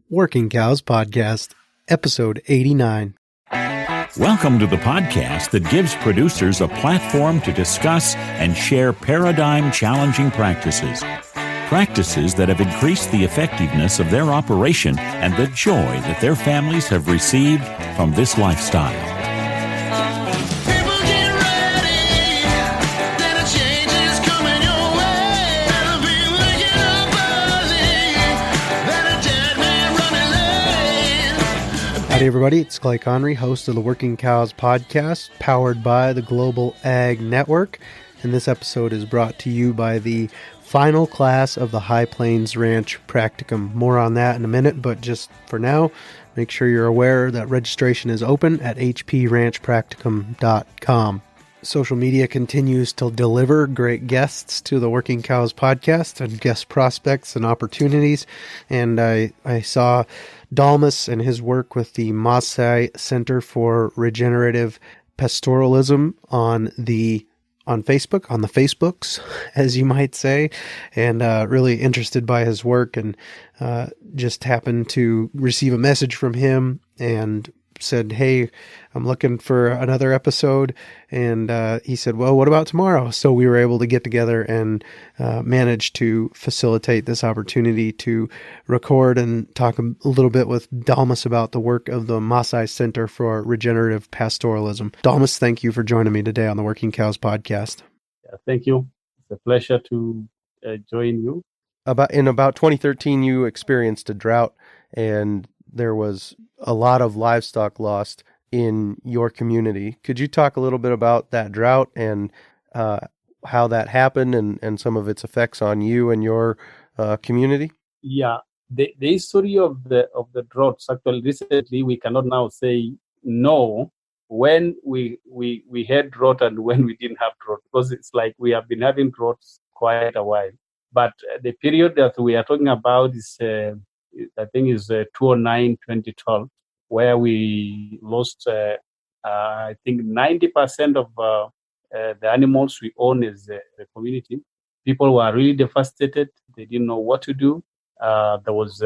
Working Cows Podcast, Episode 89. Welcome to the podcast that gives producers a platform to discuss and share paradigm-challenging practices. Practices that have increased the effectiveness of their operation and the joy that their families have received from this lifestyle. Howdy everybody, it's Clay Connery, host of the Working Cows Podcast, powered by the Global Ag Network, and this episode is brought to you by the final class of the High Plains Ranch Practicum. More on that in a minute, but just for now, make sure you're aware that registration is open at hpranchpracticum.com. Social media continues to deliver great guests to the Working Cows Podcast and guest prospects and opportunities, and I saw Dalmas and his work with the Maasai Center for Regenerative Pastoralism on Facebook, on the Facebooks, as you might say, and really interested by his work, and just happened to receive a message from him and said, "Hey, I'm looking for another episode." And he said, "Well, what about tomorrow?" So we were able to get together and manage to facilitate this opportunity to record and talk a little bit with Dalmas about the work of the Maasai Center for Regenerative Pastoralism. Dalmas, thank you for joining me today on the Working Cows Podcast. Yeah, thank you. It's a pleasure to join you. In about 2013, you experienced a drought, and there was a lot of livestock lost in your community. Could you talk a little bit about that drought and how that happened and some of its effects on you and your community? Yeah, the history of the droughts, actually recently we cannot now say no when we had drought and when we didn't have drought, because it's like we have been having droughts quite a while. But the period that we are talking about is I think is 2009-2012, where we lost, I think 90% of the animals we own as the community. People were really devastated. They didn't know what to do. There was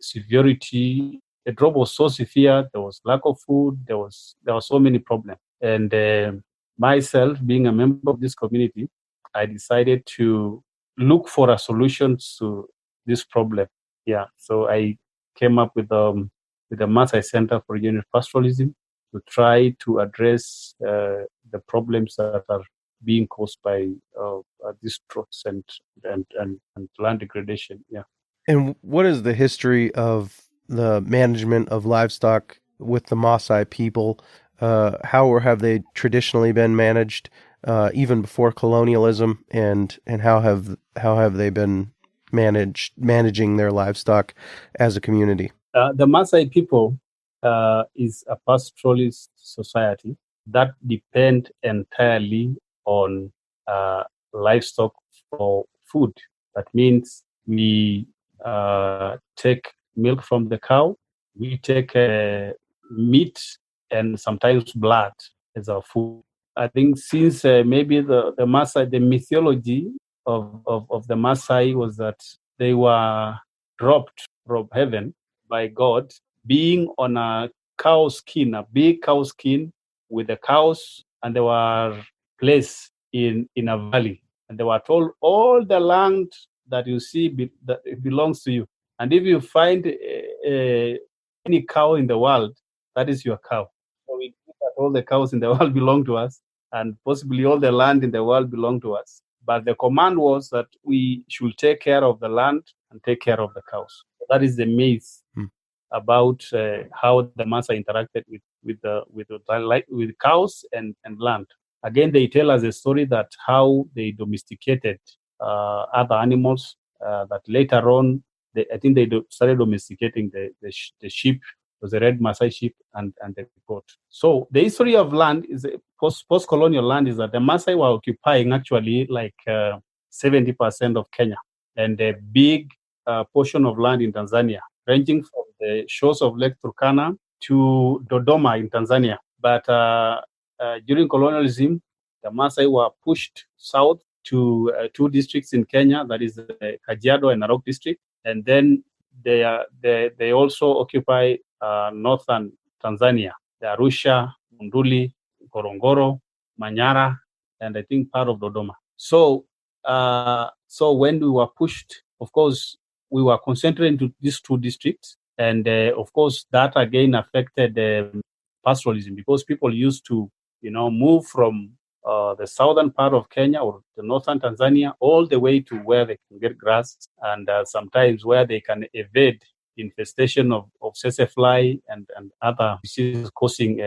severity. The drought was so severe. There was lack of food. There were so many problems. And myself, being a member of this community, I decided to look for a solution to this problem. Yeah, so I came up with the Maasai Center for Regenerative Pastoralism to try to address the problems that are being caused by these droughts and land degradation. Yeah. And what is the history of the management of livestock with the Maasai people? How have they traditionally been managed, even before colonialism, and how have they been managing their livestock as a community? The Maasai people is a pastoralist society that depend entirely on livestock for food. That means we take milk from the cow, we take meat and sometimes blood as our food. I think since maybe the Maasai, the mythology of the Maasai was that they were dropped from heaven by God, being on a cow skin, a big cow skin with the cows, and they were placed in a valley. And they were told, all the land that you see that it belongs to you. And if you find any cow in the world, that is your cow. So we think that all the cows in the world belong to us, and possibly all the land in the world belong to us. But the command was that we should take care of the land and take care of the cows. That is the myth about how the Maasai interacted with cows and land. Again, they tell us a story that how they domesticated other animals. That later on, I think they started domesticating the sheep. It was a red Maasai sheep and the goat. So the history of land is post-colonial land is that the Maasai were occupying actually like 70% of Kenya and a big portion of land in Tanzania, ranging from the shores of Lake Turkana to Dodoma in Tanzania. But during colonialism, the Maasai were pushed south to two districts in Kenya, that is Kajiado and Narok district. And then they also occupy northern Tanzania, the Arusha, Munduli, Ngorongoro, Manyara, and I think part of Dodoma. So when we were pushed, of course, we were concentrated into these two districts, and of course that again affected pastoralism, because people used to move from the southern part of Kenya or the northern Tanzania all the way to where they can get grass, and sometimes where they can evade infestation of tsetse fly and other diseases causing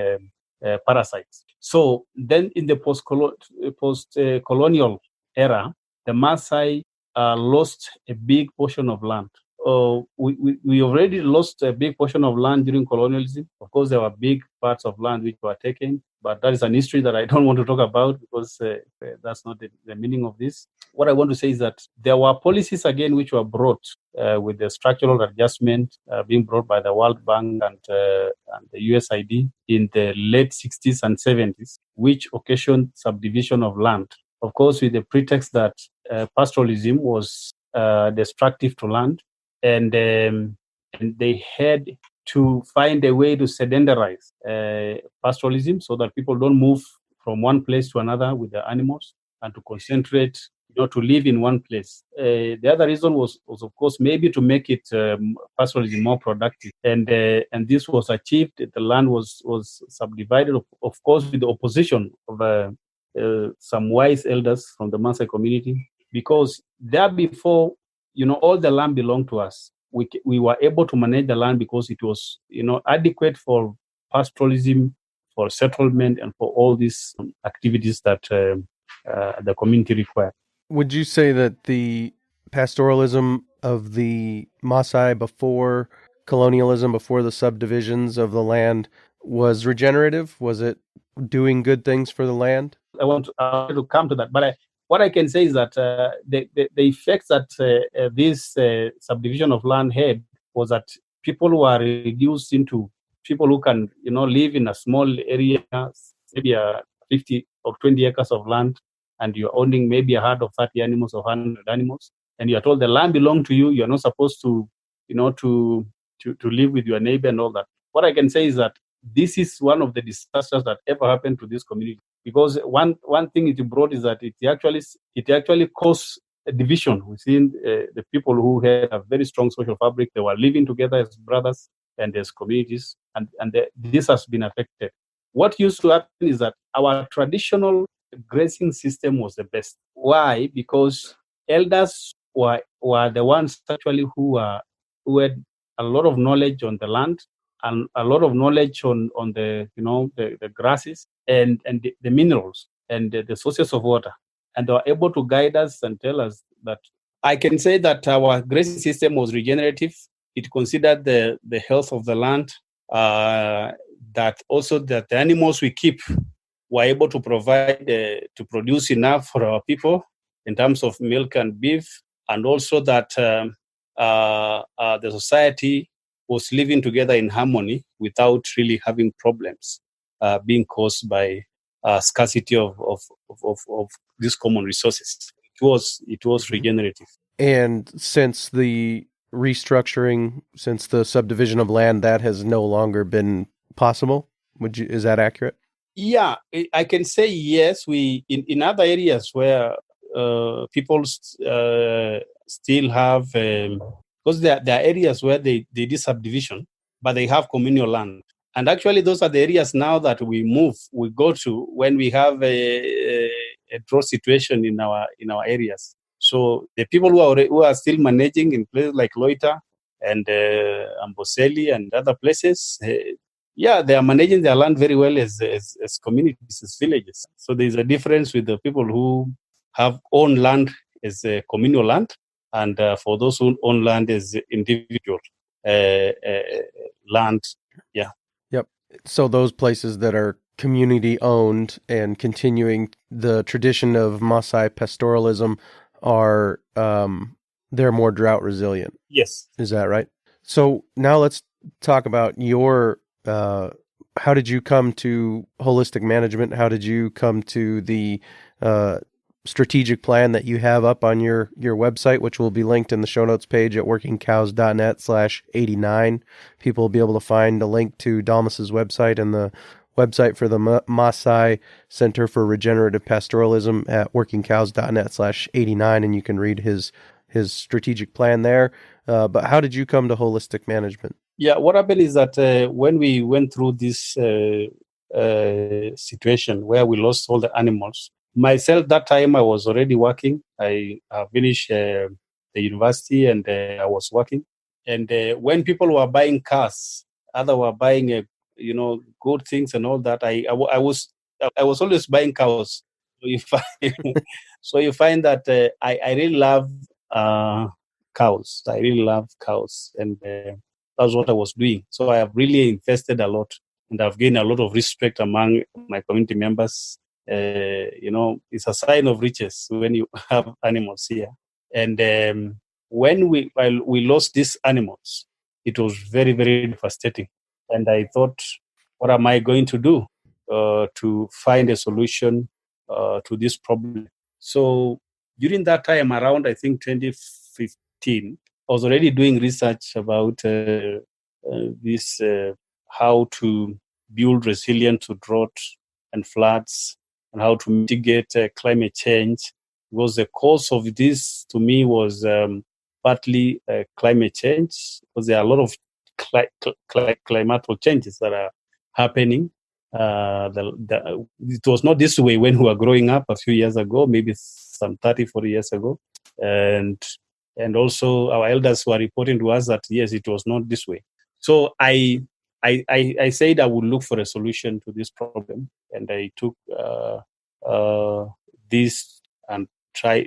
parasites. So then in the post-colonial era, the Maasai lost a big portion of land. We already lost a big portion of land during colonialism. Of course, there were big parts of land which were taken, but that is an history that I don't want to talk about, because that's not the meaning of this. What I want to say is that there were policies again which were brought with the structural adjustment being brought by the World Bank and the USAID in the late 60s and 70s, which occasioned subdivision of land. Of course, with the pretext that pastoralism was destructive to land, and they had to find a way to sedentarize pastoralism so that people don't move from one place to another with the animals, and to concentrate, to live in one place. The other reason was of course maybe to make it pastoralism more productive, and this was achieved. The land was subdivided, of course, with the opposition of some wise elders from the Maasai community, because there before, all the land belonged to us. We were able to manage the land because it was, adequate for pastoralism, for settlement, and for all these activities that the community required. Would you say that the pastoralism of the Maasai before colonialism, before the subdivisions of the land, was regenerative? Was it doing good things for the land? I want to come to that, but what I can say is that the effects that this subdivision of land had was that people were reduced into people who can, live in a small area, maybe 50 or 20 acres of land, and you're owning maybe a herd of 30 animals or 100 animals, and you're told the land belongs to you. You're not supposed to, to live with your neighbor and all that. What I can say is that this is one of the disasters that ever happened to this community, because one thing it brought is that it actually caused a division within the people who had a very strong social fabric. They were living together as brothers and as communities, and this has been affected. What used to happen is that our traditional grazing system was the best. Why? Because elders were the ones actually who had a lot of knowledge on the land, and a lot of knowledge on the the grasses and the minerals and the sources of water, and they were able to guide us and tell us that. I can say that our grazing system was regenerative. It considered the health of the land, that also that the animals we keep were able to provide to produce enough for our people in terms of milk and beef, and also that the society was living together in harmony without really having problems being caused by scarcity of these common resources. It was regenerative. And since the restructuring, since the subdivision of land, that has no longer been possible. Is that accurate? Yeah, I can say yes. We in other areas where people still have, because there are areas where they did subdivision, but they have communal land. And actually, those are the areas now that we go to when we have a drought situation in our areas. So the people who are still managing in places like Loita and Amboseli and other places, they are managing their land very well as communities, as villages. So there's a difference with the people who have own land as a communal land, and for those who own land as individual land. Yeah. Yep. So those places that are community owned and continuing the tradition of Maasai pastoralism are they're more drought resilient. Yes. Is that right? So now let's talk about your how did you come to holistic management? How did you come to the strategic plan that you have up on your website, which will be linked in the show notes page at workingcows.net/89. People will be able to find a link to Dalmas's website and the website for the Maasai Center for Regenerative Pastoralism at workingcows.net/89, and you can read his strategic plan there. But how did you come to holistic management? Yeah, what happened is that when we went through this situation where we lost all the animals, myself, that time I was already working. I finished the university and I was working. And when people were buying cars, others were buying, good things and all that, I was always buying cows. So you find that I really love cows. I really love cows, and that's what I was doing. So I have really invested a lot, and I've gained a lot of respect among my community members. It's a sign of riches when you have animals here. And when we lost these animals, it was very, very devastating. And I thought, what am I going to do to find a solution to this problem? So during that time, around I think 2015, I was already doing research about this, how to build resilience to drought and floods, and how to mitigate climate change. Because the cause of this, to me, was partly climate change, because there are a lot of climatic changes that are happening. It was not this way when we were growing up a few years ago, maybe some 30, 40 years ago. And also our elders were reporting to us that, yes, it was not this way. So I said I would look for a solution to this problem. And I took this and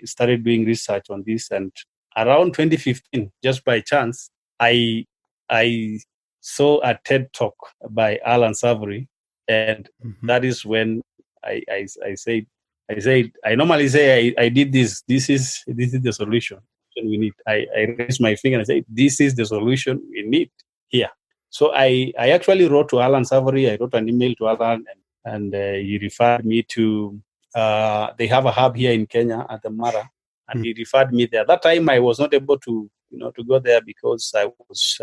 started doing research on this. And around 2015, just by chance, I saw a TED talk by Alan Savory, and that is when I said, I normally say I did this. This is the solution we need. I raised my finger and I said, this is the solution we need here. So I actually wrote to Alan Savory. I wrote an email to Alan, and he referred me to, they have a hub here in Kenya at the Mara, and he referred me there. That time I was not able to go there because I was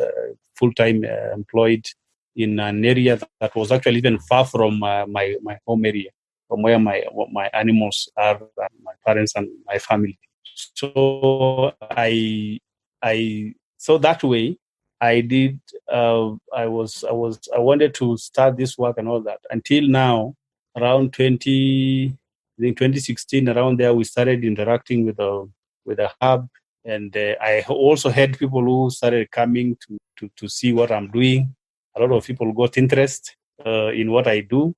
full-time employed in an area that was actually even far from my home area, from where my animals are, my parents and my family. So I so that way I did. I wanted to start this work and all that. Until now, around 2016, around there, we started interacting with the hub, and I also had people who started coming to see what I'm doing. A lot of people got interest in what I do,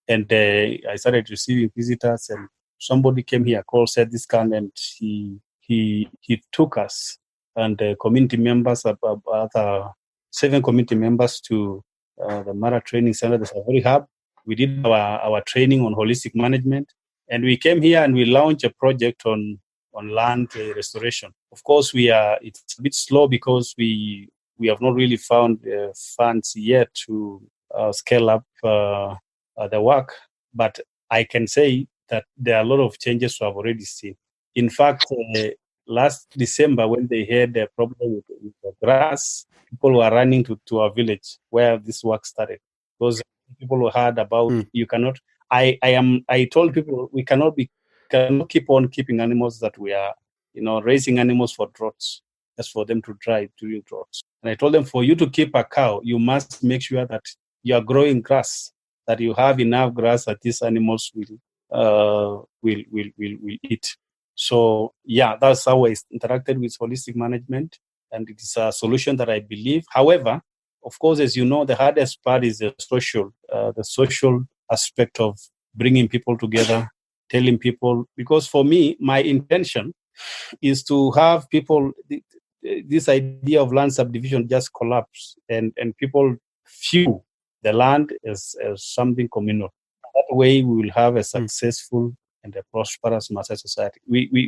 and I started receiving visitors. And somebody came here called Seth Discan, and he took us and community members, other 7 community members, to the Mara Training Center, the Safari Hub. We did our training on holistic management, and we came here and we launched a project on land restoration. Of course, it's a bit slow because we have not really found funds yet to scale up the work, but I can say that there are a lot of changes we have already seen. In fact, last December, when they had a problem with the grass, people were running to our village where this work started. Because people who heard about you cannot. I told people we cannot keep on keeping animals that we are, raising animals for droughts, just for them to drive during droughts. And I told them, for you to keep a cow, you must make sure that you are growing grass, that you have enough grass that these animals will eat. So yeah, that's how I interacted with holistic management, and it is a solution that I believe. However, of course, as you know, the hardest part is the social aspect of bringing people together, telling people. Because for me, my intention is to have people, this idea of land subdivision just collapse, and people view the land as something communal. That way, we will have a successful and a prosperous Maasai society.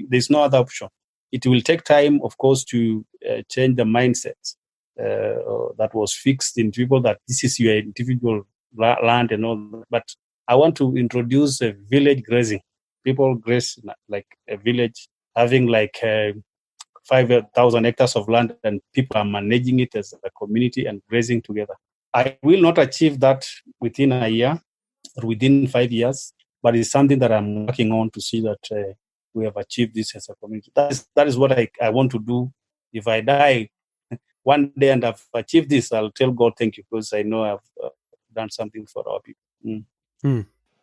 There's no other option. It will take time, of course, to change the mindset that was fixed in people, that this is your individual land and all that. But I want to introduce a village grazing. people graze like a village, having like 5,000 hectares of land, and people are managing it as a community and grazing together. I will not achieve that within a year or within 5 years, but it's something that I'm working on to see that we have achieved this as a community. That is what I want to do. If I die one day and I've achieved this, I'll tell God thank you, because I know I've done something for our people.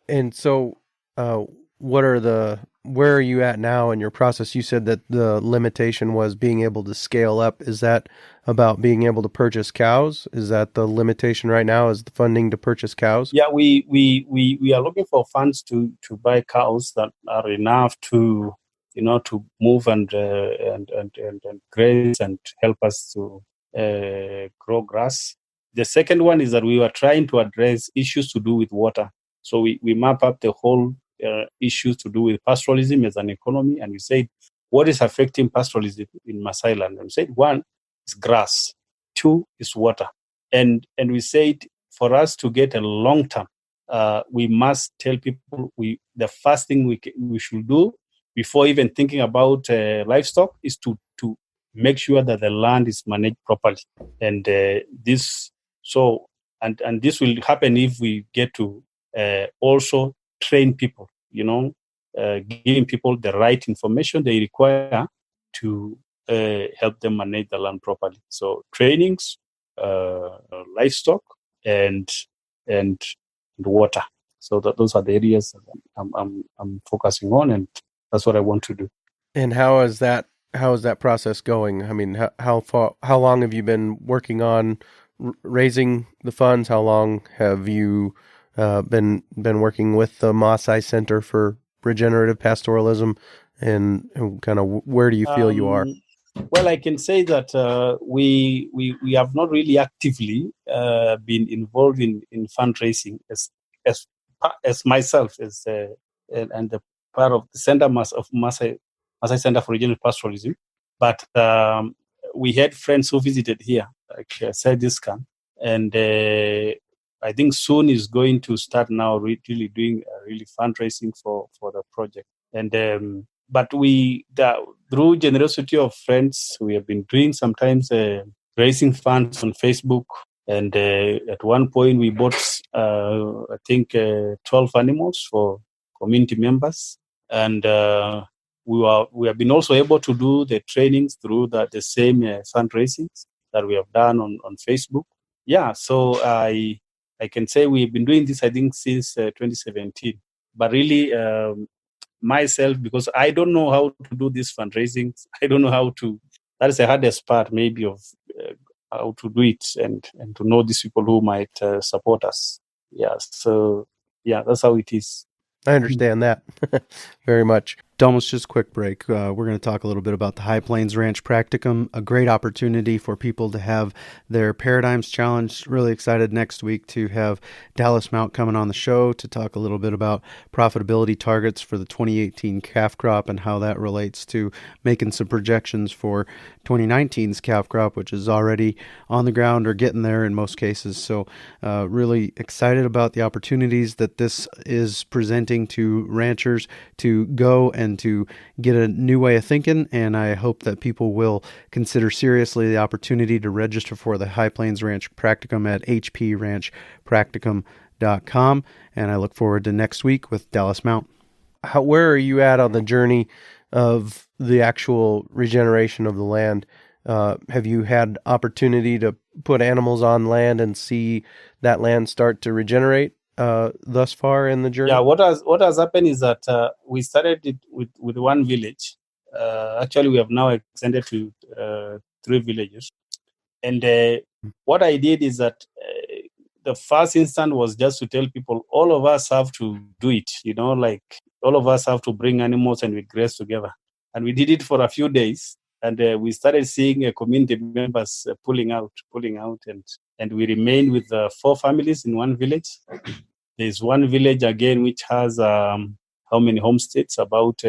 And so, where are you at now in your process? You said that the limitation was being able to scale up. Is that about being able to purchase cows? Is that the limitation right now, is the funding to purchase cows? Yeah, we are looking for funds to buy cows that are enough to, to move and graze and help us to grow grass. The second one is that we were trying to address issues to do with water. So we map up the whole issues to do with pastoralism as an economy, and we said, what is affecting pastoralism in Maasai land? And we said, one is grass, two is water. And we said, for us to get a long term, we must tell people the first thing we should do before even thinking about livestock is to make sure that the land is managed properly. And this will happen if we get to also train people, giving people the right information they require to help them manage the land properly. So trainings, livestock, and water. So those are the areas that I'm focusing on, and that's what I want to do. And how is that process going? I mean, how long have you been working on raising the funds? How long have you been working with the Maasai Center for Regenerative Pastoralism, and kind of where do you feel you are? Well, I can say that we have not really actively been involved in fundraising as myself and the part of the Center of Maasai Center for Regenerative Pastoralism. But we had friends who visited here, like said this can, and I think soon is going to start now really doing really fundraising for the project. And but through generosity of friends, we have been doing sometimes raising funds on Facebook. And at one point, we bought, I think, 12 animals for community members. And we have been also able to do the trainings through the same fundraisings that we have done on Facebook. Yeah, so I can say we've been doing this, I think, since 2017. But really, myself, because I don't know how to do these fundraising. I don't know how to. That is the hardest part, maybe, of how to do it and to know these people who might support us. Yeah, so yeah, that's how it is. I understand that very much. Dalmas, just a quick break. We're going to talk a little bit about the High Plains Ranch Practicum, a great opportunity for people to have their paradigms challenged. Really excited next week to have Dallas Mount coming on the show to talk a little bit about profitability targets for the 2018 calf crop and how that relates to making some projections for 2019's calf crop, which is already on the ground or getting there in most cases. So really excited about the opportunities that this is presenting to ranchers to go and to get a new way of thinking, and I hope that people will consider seriously the opportunity to register for the High Plains Ranch Practicum at hpranchpracticum.com, and I look forward to next week with Dallas Mount. Where are you at on the journey of the actual regeneration of the land? Have you had opportunity to put animals on land and see that land start to regenerate thus far in the journey? Yeah, what has happened is that we started it with one village. Actually, we have now extended to 3 villages. And what I did is that the first instant was just to tell people, all of us have to do it. Like all of us have to bring animals and we graze together. And we did it for a few days. And we started seeing community members pulling out, and we remained with 4 families in one village. There's one village again which has how many homesteads? About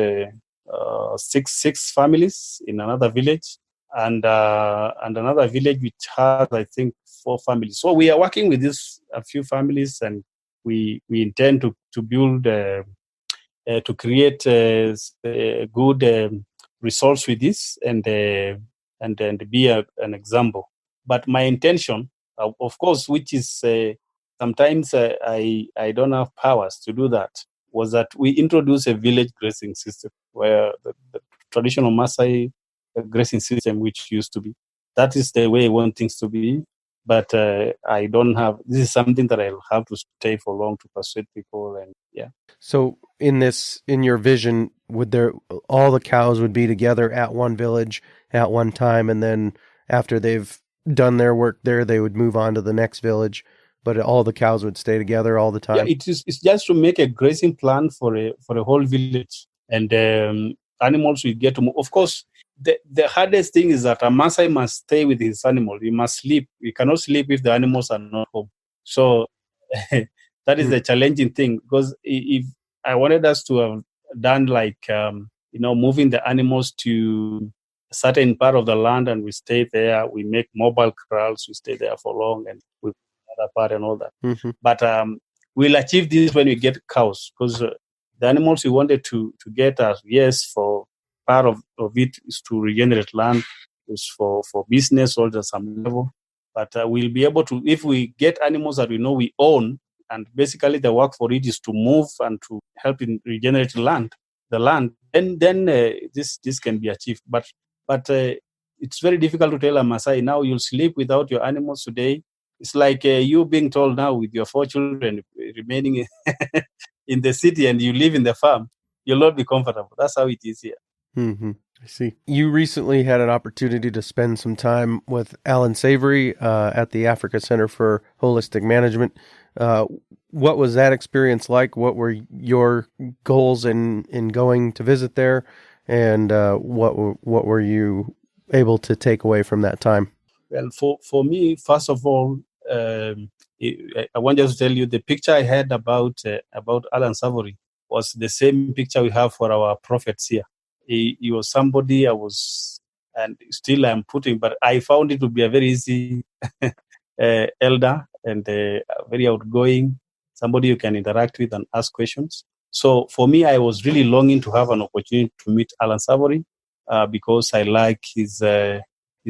6 families in another village, and another village which has, I think, 4 families. So we are working with a few families, and we intend to build to create good results with this and be an example. But my intention, of course, which is sometimes I don't have powers to do that, was that we introduce a village grazing system where the traditional Maasai grazing system, which used to be, that is the way I want things to be. But I don't have, this is something that I'll have to stay for long to persuade people. And yeah. So in your vision, all the cows would be together at one village at one time, and then after they've done their work there, they would move on to the next village, but all the cows would stay together all the time? Yeah, it's just to make a grazing plan for a whole village, and animals will get to move. Of course, the hardest thing is that a Maasai must stay with his animal. He must sleep. He cannot sleep if the animals are not home. So that is the challenging thing, because if I wanted us to have done like moving the animals to a certain part of the land, and we stay there, we make mobile corrals, we stay there for long, and we other part and all that. Mm-hmm. But we'll achieve this when we get cows, because the animals we wanted to get us, yes, for part of it is to regenerate land, is for business or at some level. But we'll be able to, if we get animals that we know we own, and basically the work for it is to move and to help in regenerating the land, then this can be achieved. But it's very difficult to tell a Maasai, now you'll sleep without your animals today. It's like you being told now with your 4 children remaining in the city and you live in the farm, you'll not be comfortable. That's how it is here. Mm-hmm. I see. You recently had an opportunity to spend some time with Alan Savory at the Africa Center for Holistic Management. What was that experience like? What were your goals in going to visit there? And what were you able to take away from that time? Well, for me, first of all, I want just to tell you the picture I had about Alan Savory was the same picture we have for our prophets here. He was somebody and still I'm putting, but I found it to be a very easy elder and very outgoing, somebody you can interact with and ask questions. So for me, I was really longing to have an opportunity to meet Alan Savory because I like his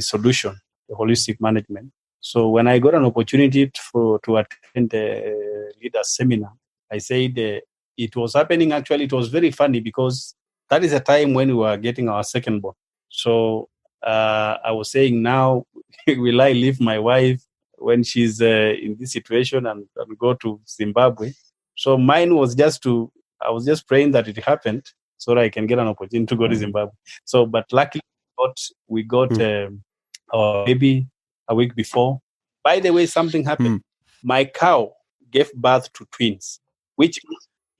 solution, the holistic management. So when I got an opportunity to attend the leaders seminar, I said it was happening. Actually, it was very funny because that is a time when we were getting our second born. So I was saying, now will I leave my wife when she's in this situation and go to Zimbabwe? So mine was I was just praying that it happened so that I can get an opportunity to go to Zimbabwe. So, but luckily we got our baby a week before. By the way, something happened. My cow gave birth to twins, which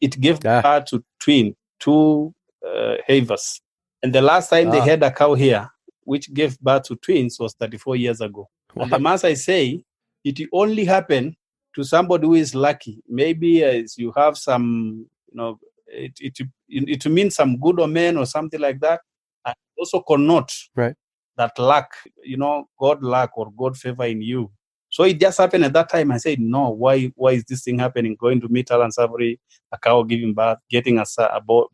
it gave birth to two havers. And the last time they had a cow here, which gave birth to twins, was 34 years ago. Wow. And the Maasai say it only happened to somebody who is lucky. Maybe you have some, it means some good omen or something like that. And also connote that luck, God luck or God favor in you. So it just happened at that time. I said, no, why is this thing happening? Going to meet Alan Savory, a cow giving birth, getting a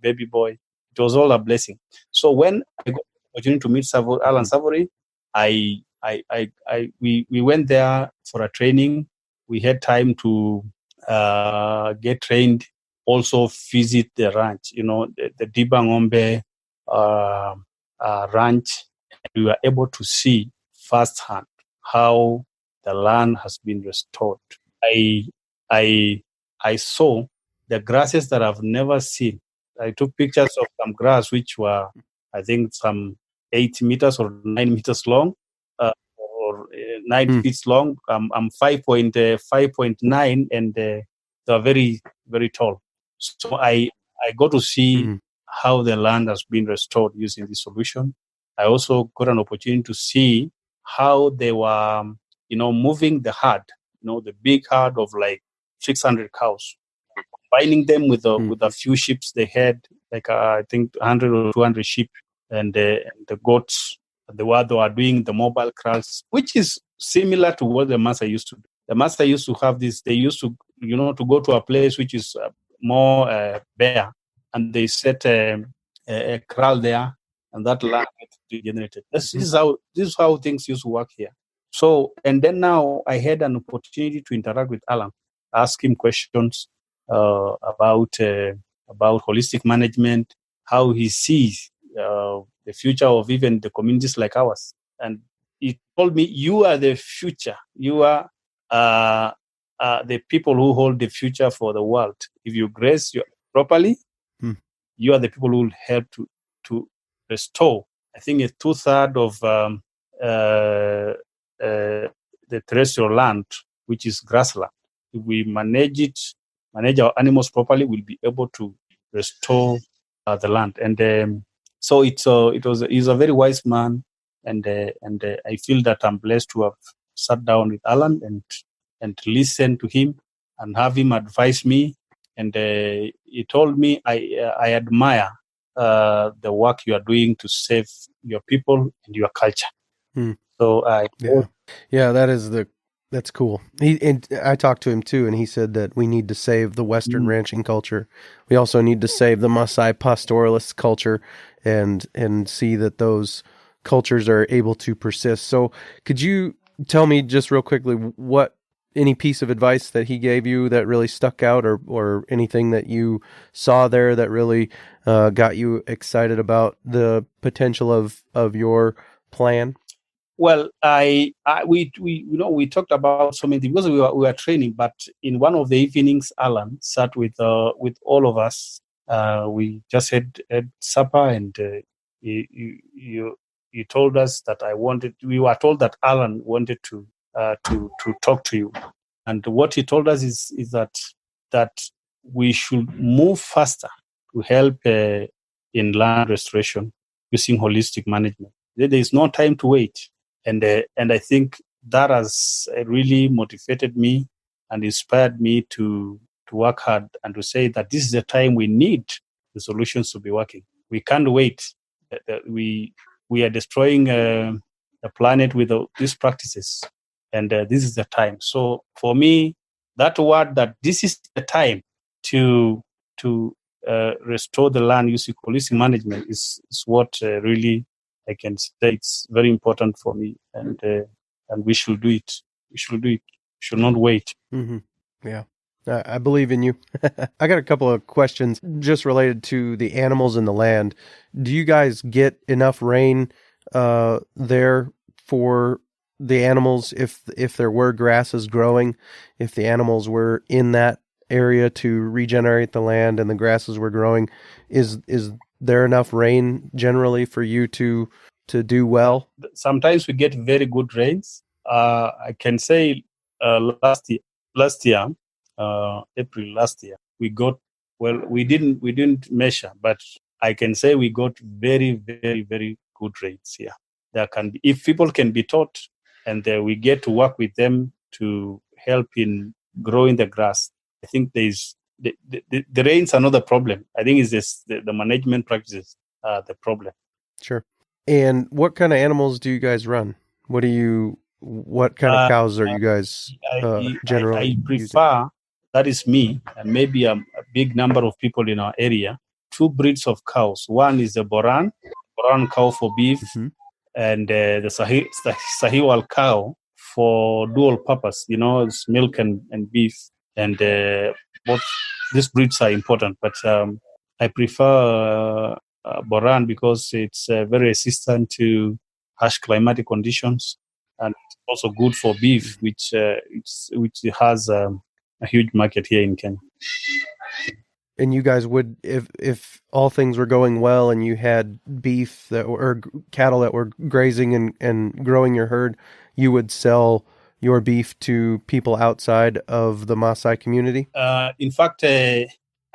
baby boy. It was all a blessing. So when I got the opportunity to meet Alan Savory, we went there for a training. We had time to get trained, also visit the ranch, the Dibangombe ranch. We were able to see firsthand how the land has been restored. I saw the grasses that I've never seen. I took pictures of some grass which were, I think, some 8 meters or 9 meters long, or 9 feet long. I'm 5.9, and they are very, very tall. So I got to see how the land has been restored using this solution. I also got an opportunity to see how they were, moving the herd, the big herd of like 600 cows, combining them with a few sheep they had, like I think 100 or 200 sheep, and the goats. They were doing the mobile kraals, which is similar to what the Maasai used to do. The Maasai used to have this. They used to, to go to a place which is more bare, and they set a kraal there, and that land gets regenerated. This is how things used to work here. So, and then now I had an opportunity to interact with Alan, ask him questions about holistic management, how he sees the future of even the communities like ours. And he told me, "You are the future. You are the people who hold the future for the world. If you graze properly, you are the people who will help to restore. I think it's 2/3 of the terrestrial land, which is grassland. If we manage our animals properly, we'll be able to restore the land." And so he's a very wise man, and I feel that I'm blessed to have sat down with Alan and listen to him and have him advise me. And he told me, I admire the work you are doing to save your people and your culture. So that's cool. I talked to him too, and he said that we need to save the Western ranching culture. We also need to save the Maasai pastoralist culture, and see that those cultures are able to persist. So, could you tell me just real quickly what any piece of advice that he gave you that really stuck out, or anything that you saw there that really got you excited about the potential of your plan? Well, we talked about so many things because we were training. But in one of the evenings, Alan sat with all of us. We just had supper, and he told us that we were told that Alan wanted to talk to you, and what he told us is that we should move faster to help in land restoration using holistic management. There is no time to wait. And I think that has really motivated me and inspired me to work hard and to say that this is the time we need the solutions to be working. We can't wait. We are destroying the planet with these practices, and this is the time. So for me, that word that this is the time to restore the land using holistic management is what really I can say it's very important for me, and we should do it. We should do it. We should not wait. Mm-hmm. Yeah, I believe in you. I got a couple of questions just related to the animals in the land. Do you guys get enough rain there for the animals if there were grasses growing, if the animals were in that area to regenerate the land and the grasses were growing? Is there enough rain generally for you to do well? Sometimes we get very good rains. I can say last year, April last year, we got, well, we didn't measure, but I can say we got very, very, very good rains here. There can be, if people can be taught, and we get to work with them to help in growing the grass. I think there's the rains are not the problem. I think it's just the management practices the problem. Sure. And what kind of animals do you guys run? What kind of cows are you guys generally I prefer using? That is me, and maybe a big number of people in our area, 2 breeds of cows. One is the Boran cow for beef, and the Sahiwal cow for dual purpose, it's milk and beef. And both these breeds are important, but I prefer Boran because it's very resistant to harsh climatic conditions, and it's also good for beef, which has a huge market here in Kenya. And you guys would, if all things were going well and you had beef or cattle that were grazing and growing your herd, you would sell your beef to people outside of the Maasai community? In fact, I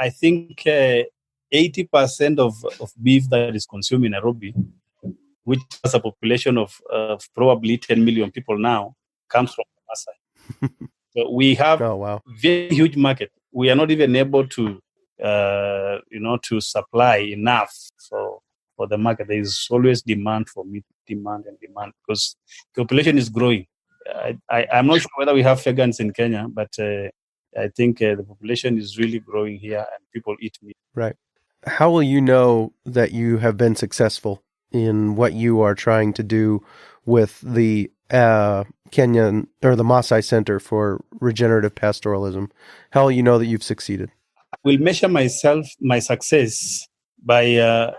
think 80% of beef that is consumed in Nairobi, which has a population of probably 10 million people now, comes from Maasai. So we have very huge market. We are not even able to to supply enough for the market. There is always demand for meat, demand because the population is growing. I'm not sure whether we have vegans in Kenya, but I think the population is really growing here and people eat meat. Right. How will you know that you have been successful in what you are trying to do with the Kenyan or the Maasai Center for Regenerative Pastoralism? How will you know that you've succeeded? I will measure my success by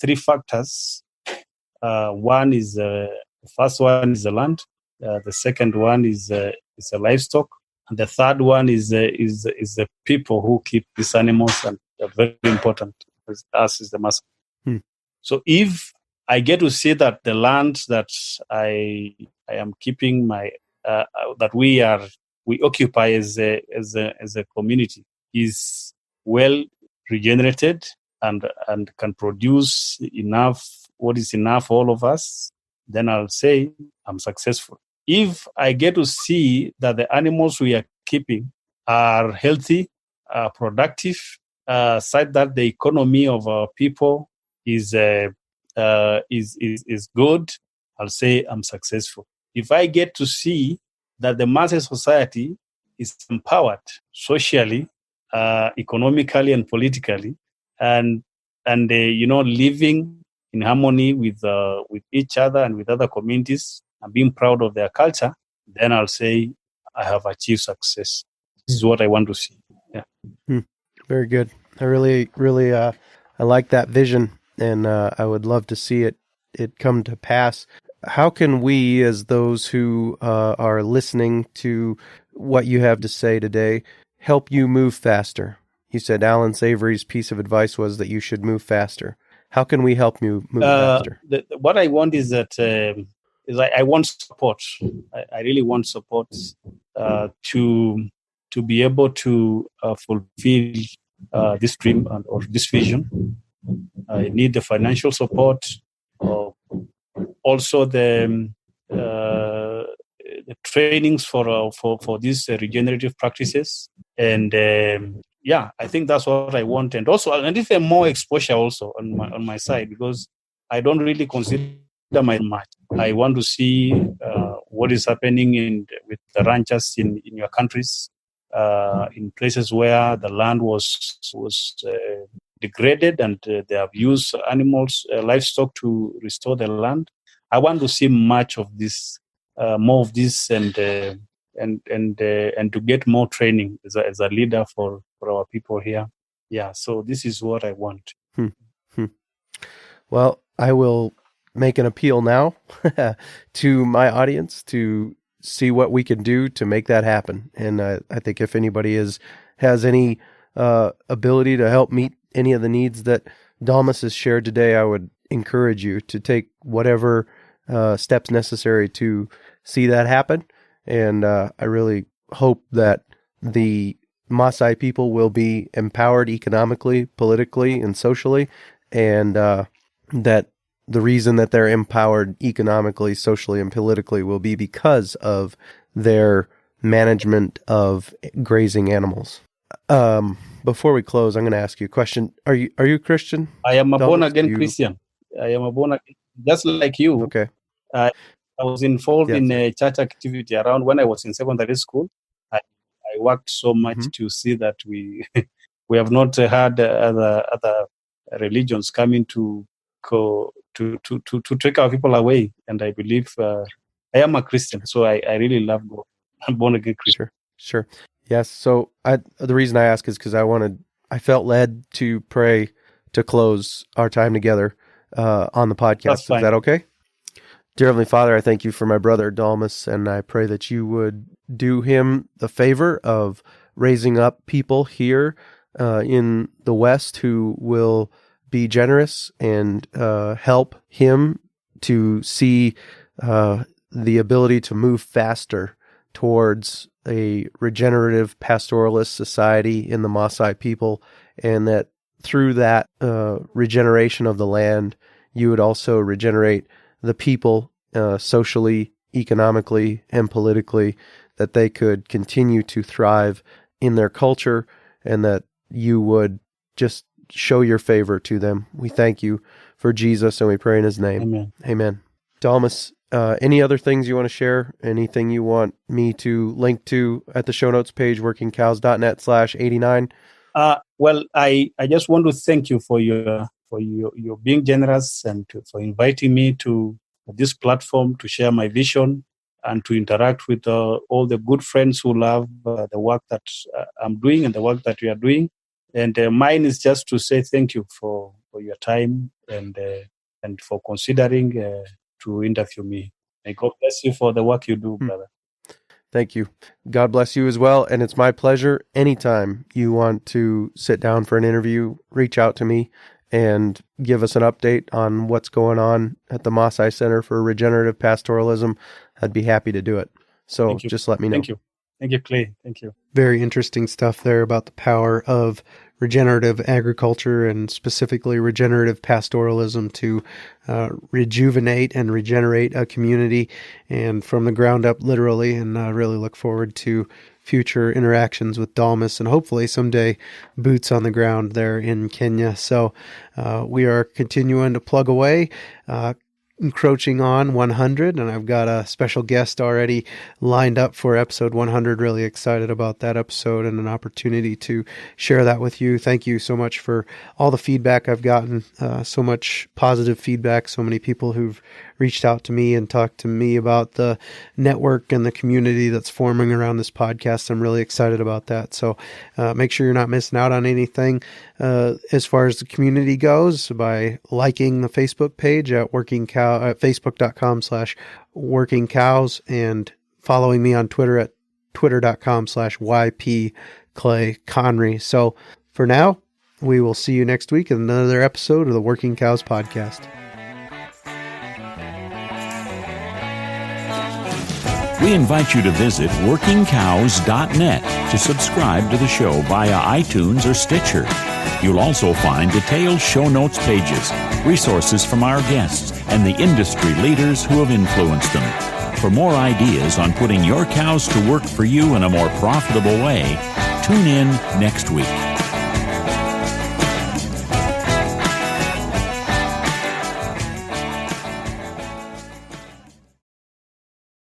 three factors. One is the first one is the land. The second one is the livestock, and the third one is the people who keep these animals, and they're very important. Us is the master. So if I get to see that the land that I am keeping that we occupy as a community is well regenerated and can produce enough, what is enough for all of us, then I'll say I'm successful. If I get to see that the animals we are keeping are healthy, productive, such that the economy of our people is good, I'll say I'm successful. If I get to see that the Maasai society is empowered socially, economically, and politically, and living in harmony with each other and with other communities, and being proud of their culture, then I'll say I have achieved success. This is what I want to see. Yeah. Very good. I really, really, I like that vision, and I would love to see it come to pass. How can we, as those who are listening to what you have to say today, help you move faster? You said Alan Savory's piece of advice was that you should move faster. How can we help you move faster? What I want is that I want support. I really want support to be able to fulfill this dream or this vision. I need the financial support, also the trainings for these regenerative practices, and I think that's what I want, and if more exposure also on my side, because I don't really consider my much. I want to see what is happening with the ranchers in your countries, in places where the land was degraded and they have used animals, livestock to restore the land. I want to see much of this, more of this, and to get more training as a leader for our people here. Yeah, so this is what I want. Well, I will make an appeal now to my audience to see what we can do to make that happen. And I think if anybody has any ability to help meet any of the needs that Dalmas has shared today, I would encourage you to take whatever steps necessary to see that happen. And I really hope that the Maasai people will be empowered economically, politically, and socially, and that the reason that they're empowered economically, socially, and politically will be because of their management of grazing animals. Before we close, I'm going to ask you a question. Are you Christian? I am a born-again Christian. I am a born-again, just like you. Okay. I was involved in a church activity around when I was in secondary school. I worked so much to see that we have not had other religions coming to take our people away. And I believe I am a Christian, so I really love God. I'm born again Christian. Sure. Yes. So the reason I ask is because I felt led to pray to close our time together on the podcast. Is that okay? Dear Heavenly Father, I thank you for my brother Dalmas, and I pray that you would do him the favor of raising up people here in the West who will be generous and help him to see the ability to move faster towards a regenerative pastoralist society in the Maasai people, and that through that regeneration of the land, you would also regenerate the people socially, economically, and politically, that they could continue to thrive in their culture, and that you would just show your favor to them. We thank you for Jesus, and we pray in his name. Amen. Amen. Dalmas, any other things you want to share? Anything you want me to link to at the show notes page, workingcows.net/89? Well, I just want to thank you for your being generous and for inviting me to this platform to share my vision and to interact with all the good friends who love the work that I'm doing and the work that we are doing. And mine is just to say thank you for your time and for considering to interview me. May God bless you for the work you do, brother. Thank you. God bless you as well. And it's my pleasure. Anytime you want to sit down for an interview, reach out to me and give us an update on what's going on at the Maasai Center for Regenerative Pastoralism. I'd be happy to do it. So just let me know. Thank you. Thank you, Clay. Thank you. Very interesting stuff there about the power of regenerative agriculture and specifically regenerative pastoralism to rejuvenate and regenerate a community and from the ground up, literally. And I really look forward to future interactions with Dalmas and hopefully someday boots on the ground there in Kenya. So we are continuing to plug away, encroaching on 100, and I've got a special guest already lined up for episode 100. Really excited about that episode and an opportunity to share that with you. Thank you so much for all the feedback I've gotten, so much positive feedback, so many people who've reached out to me and talked to me about the network and the community that's forming around this podcast. I'm really excited about that. So make sure you're not missing out on anything as far as the community goes by liking the Facebook page at facebook.com/working cows and following me on Twitter at twitter.com/YPClayConry. So for now, we will see you next week in another episode of the Working Cows Podcast. We invite you to visit workingcows.net to subscribe to the show via iTunes or Stitcher. You'll also find detailed show notes pages, resources from our guests, and the industry leaders who have influenced them. For more ideas on putting your cows to work for you in a more profitable way, tune in next week.